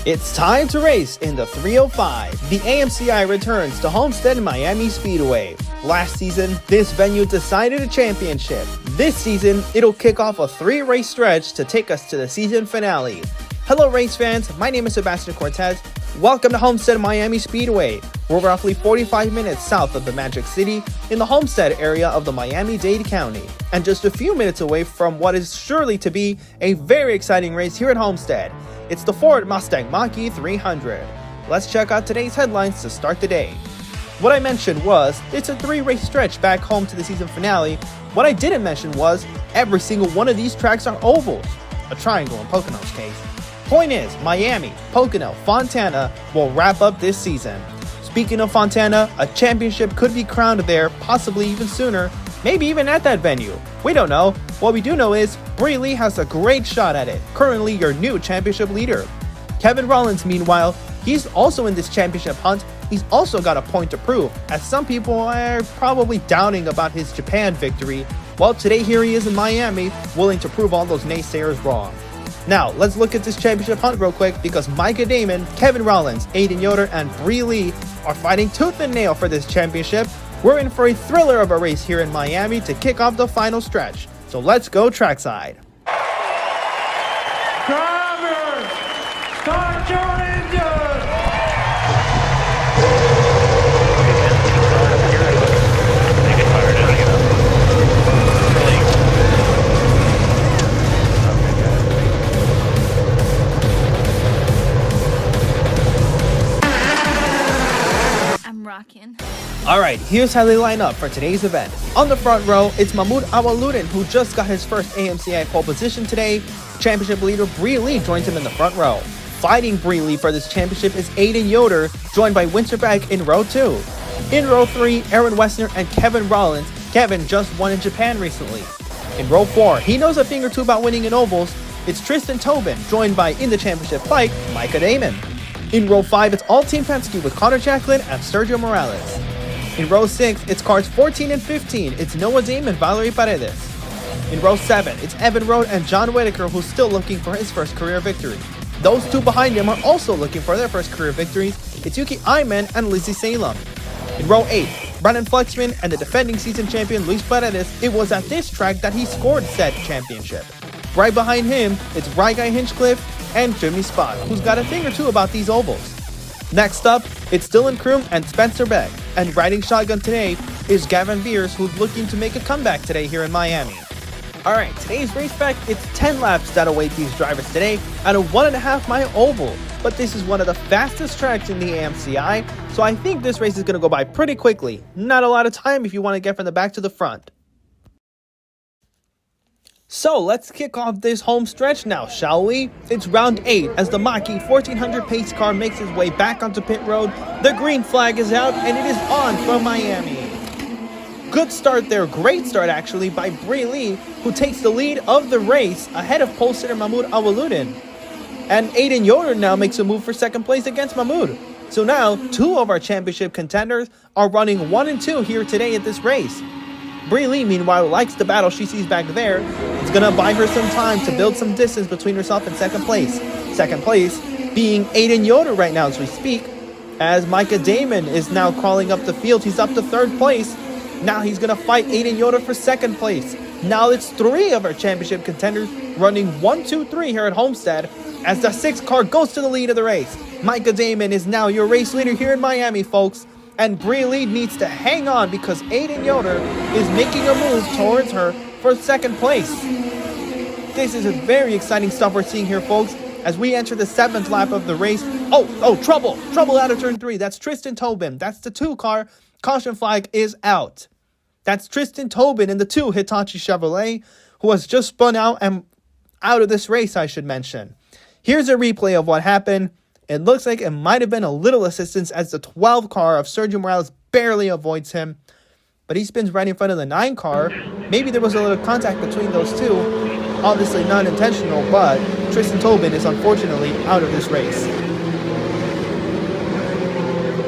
It's time to race in the 305. The AMCI returns to Homestead-Miami Speedway. Last season, this venue decided a championship. This season, it'll kick off a 3-race stretch to take us to the season finale. Hello race fans, my name is Sebastian Cortez. Welcome to Homestead-Miami Speedway. We're roughly 45 minutes south of the Magic City in the Homestead area of the Miami-Dade County, and just a few minutes away from what is surely to be a very exciting race here at Homestead. It's the Ford Mustang Mach-E 300. Let's check out today's headlines to start the day. What I mentioned was, it's a 3-race stretch back home to the season finale. What I didn't mention was, every single one of these tracks are ovals. A triangle in Pocono's case. Point is, Miami, Pocono, Fontana will wrap up this season. Speaking of Fontana, a championship could be crowned there, possibly even sooner, maybe even at that venue. We don't know. What we do know is, Brie Lee has a great shot at it, currently your new championship leader. Kevin Rollins, meanwhile, he's also in this championship hunt. He's also got a point to prove, as some people are probably doubting about his Japan victory. Well, today here he is in Miami, willing to prove all those naysayers wrong. Now, let's look at this championship hunt real quick, because Micah Damon, Kevin Rollins, Aiden Yoder, and Brie Lee are fighting tooth and nail for this championship. We're in for a thriller of a race here in Miami to kick off the final stretch. So let's go trackside. Drivers, start your engine! I'm rocking. Alright, here's how they line up for today's event. On the front row, it's Mahmoud Awaludin, who just got his first AMCI pole position today. Championship leader Brie Lee joins him in the front row. Fighting Brie Lee for this championship is Aiden Yoder, joined by Windsor Beck in row 2. In row 3, Aaron Wessner and Kevin Rollins. Kevin just won in Japan recently. In row 4, he knows a thing or two about winning in ovals. It's Tristan Tobin, joined by, in the championship fight, Micah Damon. In row 5, it's all Team Penske with Connor Jacklin and Sergio Morales. In row 6, it's cars 14 and 15. It's Noah Dame and Valerie Paredes. In row 7, it's Evan Road and John Whitaker, who's still looking for his first career victory. Those two behind him are also looking for their first career victories. It's Yuki Ayman and Lizzie Salem. In row 8, Brandon Flexman and the defending season champion Luis Paredes. It was at this track that he scored said championship. Right behind him, it's Guy Hinchcliffe and Jimmy Spach, who's got a thing or two about these ovals. Next up, it's Dylan Kroom and Spencer Beck, and riding shotgun today is Gavin Beers, who's looking to make a comeback today here in Miami. Alright, today's race back, it's 10 laps that await these drivers today at a 1.5 mile oval, but this is one of the fastest tracks in the AMCI, so I think this race is going to go by pretty quickly. Not a lot of time if you want to get from the back to the front. So let's kick off this home stretch now, shall we? It's round 8 as the Mach-E 1400 pace car makes its way back onto pit road. The green flag is out and it is on from Miami. Good start there, great start actually by Brie Lee, who takes the lead of the race ahead of pole sitter Mahmoud Awaludin. And Aiden Yoder now makes a move for second place against Mahmoud. So now, 2 of our championship contenders are running 1 and 2 here today at this race. Brie Lee, meanwhile, likes the battle she sees back there. It's gonna buy her some time to build some distance between herself and second place. Second place being Aiden Yoder right now as we speak, as Micah Damon is now crawling up the field. He's up to 3rd place. Now he's gonna fight Aiden Yoder for 2nd place. Now it's 3 of our championship contenders running 1, 2, 3 here at Homestead, as the 6th car goes to the lead of the race. Micah Damon is now your race leader here in Miami, folks. And Brie Lee needs to hang on because Aiden Yoder is making a move towards her for 2nd place. This is a very exciting stuff we're seeing here, folks, as we enter the 7th lap of the race. Trouble out of turn 3. That's Tristan Tobin. That's the 2 car. Caution flag is out. That's Tristan Tobin in the 2 Hitachi Chevrolet, who has just spun out and out of this race, I should mention. Here's a replay of what happened. It looks like it might have been a little assistance as the 12 car of Sergio Morales barely avoids him. but he spins right in front of the 9 car. Maybe there was a little contact between those two. Obviously not intentional, but Tristan Tobin is unfortunately out of this race.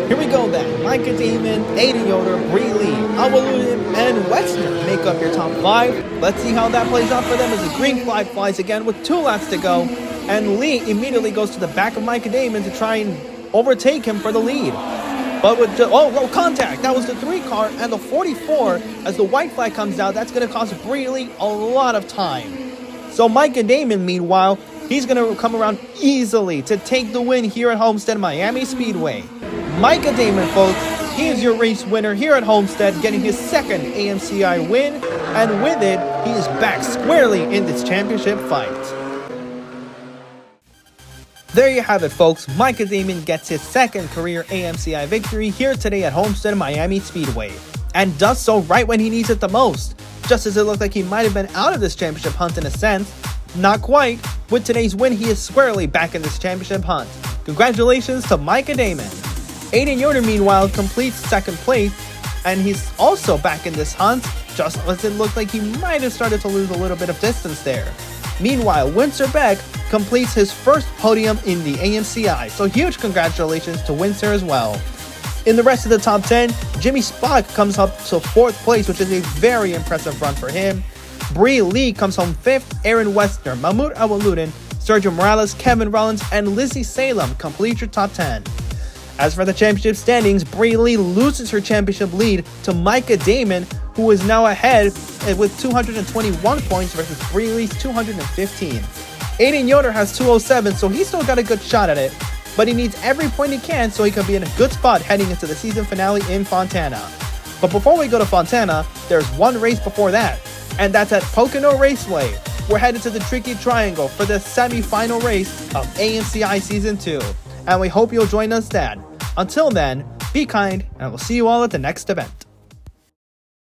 Here we go then. Micah Damon, Aiden Yoder, Bree Lee, Awaludin, and Wexner make up your top 5. Let's see how that plays out for them as the green flag flies again with 2 laps to go. And Lee immediately goes to the back of Micah Damon to try and overtake him for the lead. But with contact. That was the 3 car and the 44. As the white flag comes out, that's going to cost Bree Lee a lot of time. So Micah Damon, meanwhile, he's going to come around easily to take the win here at Homestead-Miami Speedway. Micah Damon, folks, he is your race winner here at Homestead, getting his 2nd AMCI win, and with it, he is back squarely in this championship fight. There you have it, folks. Micah Damon gets his 2nd career AMCI victory here today at Homestead-Miami Speedway, and does so right when he needs it the most. Just as it looked like he might have been out of this championship hunt in a sense, not quite. With today's win, he is squarely back in this championship hunt. Congratulations to Micah Damon. Aiden Yoder, meanwhile, completes 2nd place, and he's also back in this hunt, just as it looked like he might have started to lose a little bit of distance there. Meanwhile, Windsor Beck completes his 1st podium in the AMCI, so huge congratulations to Windsor as well. In the rest of the top 10, Jimmy Spach comes up to 4th place, which is a very impressive run for him. Bree Lee comes home 5th, Aaron Westner, Mahmoud Awaludin, Sergio Morales, Kevin Rollins, and Lizzie Salem complete your top 10. As for the championship standings, Bree Lee loses her championship lead to Micah Damon, who is now ahead with 221 points versus Bree Lee's 215. Aiden Yoder has 207, so he's still got a good shot at it, but he needs every point he can so he can be in a good spot heading into the season finale in Fontana. But before we go to Fontana, there's one race before that, and that's at Pocono Raceway. We're headed to the Tricky Triangle for the semi-final race of AMCI Season 2, and we hope you'll join us then. Until then, be kind, and we'll see you all at the next event.